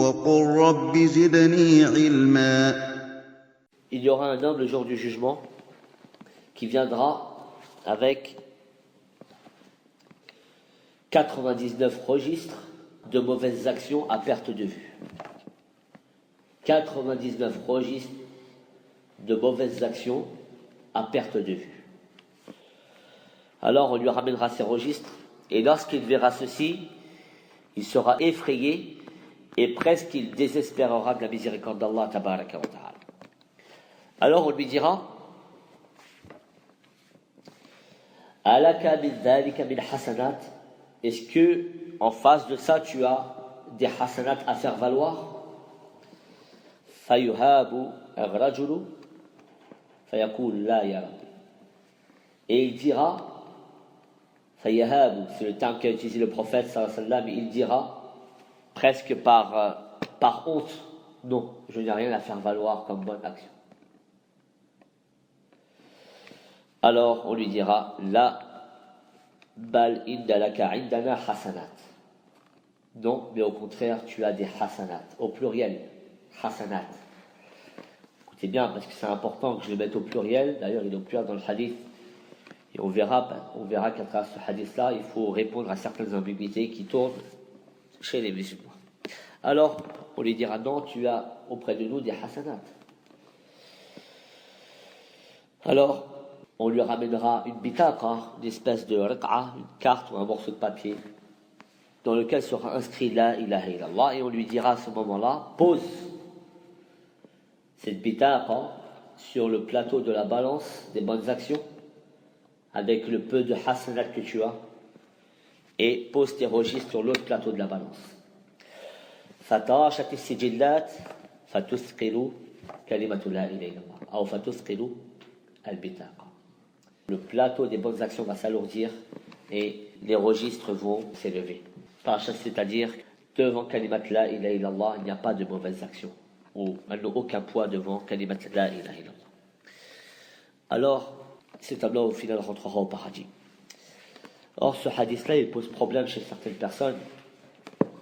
وقل رب زدني علما. Il y aura un homme le jour du jugement qui viendra avec 99 registres de mauvaises actions à perte de vue. 99 registres de mauvaises actions à perte de vue. Alors on lui ramènera ces registres, et lorsqu'il verra ceci, il sera effrayé et presque il désespérera de la miséricorde d'Allah tabaraka wa ta'ala. Alors on lui dira: Alaka min dhalika min hasanat, est-ce que en face de ça tu as des hasanat à faire valoir? Fayuhabu ar-rajulu fayaqul la ya rabbi, et il dira, fayahabu, c'est le terme qu'a utilisé le prophète sallallahu alayhi wa sallam, il dira presque par honte: non, je n'ai rien à faire valoir comme bonne action. Alors on lui dira: la bal indalaka indana hasanat, non, mais au contraire tu as des hasanat, au pluriel, hasanat. Écoutez bien, parce que c'est important que je le mette au pluriel. D'ailleurs il est au pluriel dans le hadith, et on verra qu'à travers ce hadith là il faut répondre à certaines ambiguïtés qui tournent chez les musulmans. Alors on lui dira: non, tu as auprès de nous des hasanat. Alors on lui ramènera une bitaqa, une espèce de riq'a, une carte ou un morceau de papier dans lequel sera inscrit la ilaha illallah, et on lui dira à ce moment-là: pose cette bitaqa sur le plateau de la balance des bonnes actions avec le peu de hasanat que tu as, et pose tes registres sur l'autre plateau de la balance. Fatashat as-sijillat fatusqilu kalimatu la ilaha illallah, ou fatusqilu al-bitaqa. Le plateau des bonnes actions va s'alourdir et les registres vont s'élever. C'est-à-dire, devant Kalimat la ilaha illallah, il n'y a pas de mauvaises actions, ou elles n'ont aucun poids devant Kalimat la ilaha illallah. Alors, cet homme-là au final rentrera au paradis. Or, ce hadith-là, il pose problème chez certaines personnes,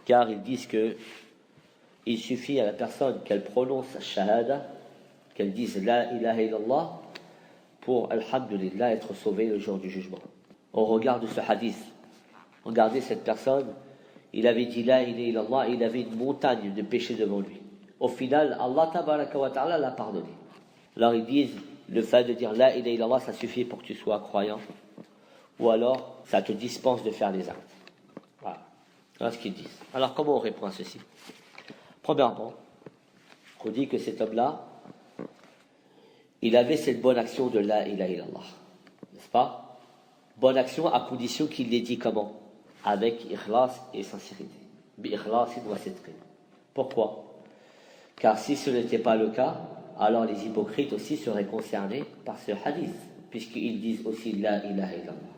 car ils disent que il suffit à la personne qu'elle prononce la shahada, qu'elle dise la ilaha illallah, pour, alhamdulillah, être sauvé le jour du jugement. Au regard de ce hadith, regardez cette personne, il avait dit la ilaha illallah, et il avait une montagne de péchés devant lui. Au final, Allah tabaraka wa ta'ala l'a pardonné. Alors ils disent, le fait de dire la ilaha illallah, ça suffit pour que tu sois croyant, ou alors ça te dispense de faire les actes. Voilà, voilà ce qu'ils disent. Alors comment on répond à ceci? Premièrement, on dit que cet homme-là, il avait cette bonne action de la ilaha illallah, n'est-ce pas? Bonne action à condition qu'il l'ait dit comment? Avec ikhlas et sincérité. Bi-ikhlasin wa sidqin. Pourquoi? Car si ce n'était pas le cas, alors les hypocrites aussi seraient concernés par ce hadith, puisqu'ils disent aussi la ilaha illallah.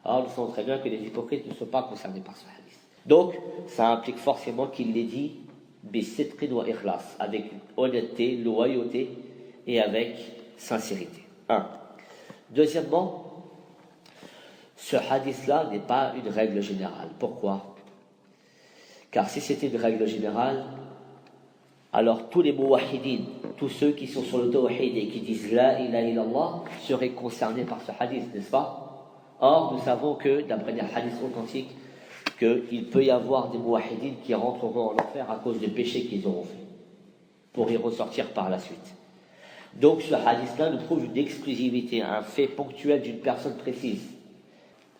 Alors nous savons très bien que les hypocrites ne sont pas concernés par ce hadith. Donc ça implique forcément qu'il l'ait dit bi-sidqin wa ikhlas, avec honnêteté, loyauté et avec sincérité. Deuxièmement, ce hadith-là n'est pas une règle générale. Pourquoi? Car si c'était une règle générale, alors tous les muwahhidin, tous ceux qui sont sur le tawhid et qui disent la ilaha illallah, seraient concernés par ce hadith, n'est-ce pas? Or, nous savons que, d'après les hadiths authentiques, qu'il peut y avoir des muwahhidin qui rentreront en enfer à cause des péchés qu'ils auront fait, pour y ressortir par la suite. Donc ce hadith-là nous prouve une exclusivité, un fait ponctuel d'une personne précise.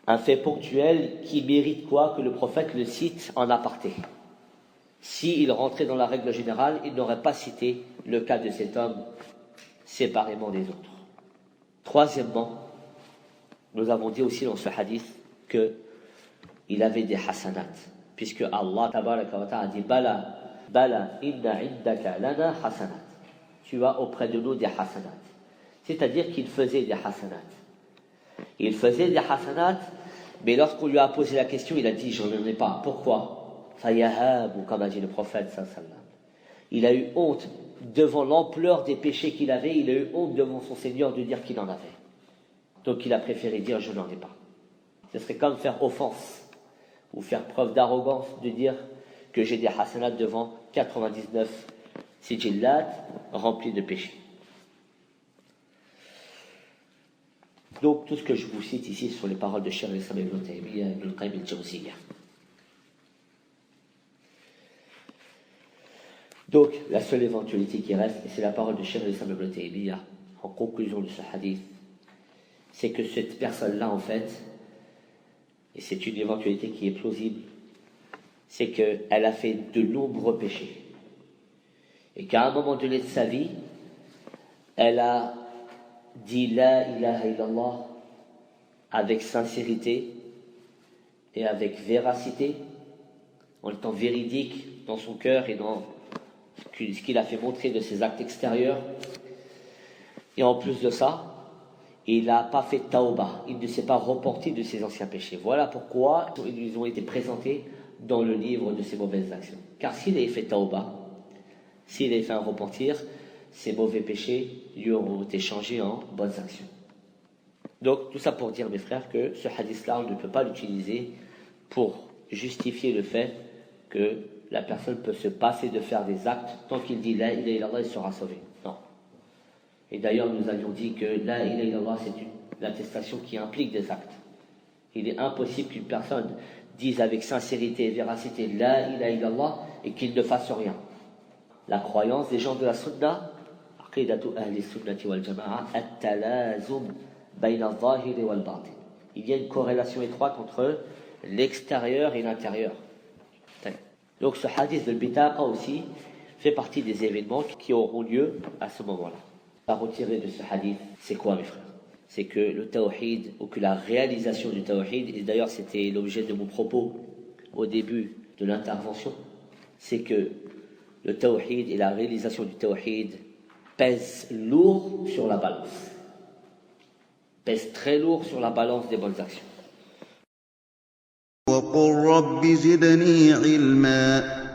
Un fait ponctuel qui mérite quoi? Que le prophète le cite en aparté. S'il rentrait dans la règle générale, il n'aurait pas cité le cas de cet homme séparément des autres. Troisièmement, nous avons dit aussi dans ce hadith qu'il avait des hasanat, puisque Allah tabaraka wa ta'ala a dit bala inna indaka lana hasanat. Tu as auprès de nous des hasanat. C'est-à-dire qu'il faisait des hasanat. Il faisait des hasanat, mais lorsqu'on lui a posé la question, il a dit: j'en ai pas. Pourquoi? Fayahabu, comme a dit le prophète sallallahu alayhi wa sallam. Il a eu honte devant l'ampleur des péchés qu'il avait, il a eu honte devant son Seigneur de dire qu'il en avait. Donc il a préféré dire: je n'en ai pas. Ce serait comme faire offense, ou faire preuve d'arrogance de dire que j'ai des hasanat devant 99 sijillat remplis de péchés. Donc, tout ce que je vous cite ici sont les paroles de Cheikh al-Islam ibn Taymiyyah ibn al-Qayyim al-Jawziyya. Donc, la seule éventualité qui reste, et c'est la parole de Cheikh al-Islam ibn Taymiyyah, en conclusion de ce hadith, c'est que cette personne-là, en fait, et c'est une éventualité qui est plausible, c'est qu'elle a fait de nombreux péchés. Et qu'à un moment donné de sa vie, elle a dit La ilaha illallah avec sincérité et avec véracité, en étant véridique dans son cœur et dans ce qu'il a fait montrer de ses actes extérieurs. Et en plus de ça, il n'a pas fait tauba, il ne s'est pas repenti de ses anciens péchés. Voilà pourquoi ils ont été présentés dans le livre de ses mauvaises actions. Car s'il avait fait tauba, s'il avait fait un repentir, ses mauvais péchés lui auront été changés en bonnes actions. Donc tout ça pour dire, mes frères, que ce hadith-là, on ne peut pas l'utiliser pour justifier le fait que la personne peut se passer de faire des actes. Tant qu'il dit La ilaha illallah, il sera sauvé. Non. Et d'ailleurs, nous avions dit que La ilaha illallah, c'est une attestation qui implique des actes. Il est impossible qu'une personne dise avec sincérité et véracité La ilaha illallah et qu'il ne fasse rien. La croyance des gens de la sunna, aqidatu ahli sunnati wal jama'a, at-talazum bayna al-zahiri wal batin. Il y a une corrélation étroite entre l'extérieur et l'intérieur. Donc ce hadith de Bitaqa aussi fait partie des événements qui auront lieu à ce moment-là. À retirer de ce hadith, c'est quoi, mes frères? C'est que le tawhid, ou que la réalisation du tawhid, et d'ailleurs c'était l'objet de mon propos au début de l'intervention, c'est que le tawhid et la réalisation du tawhid pèsent lourd sur la balance, pèsent très lourd sur la balance des bonnes actions. وقل رب زدني علما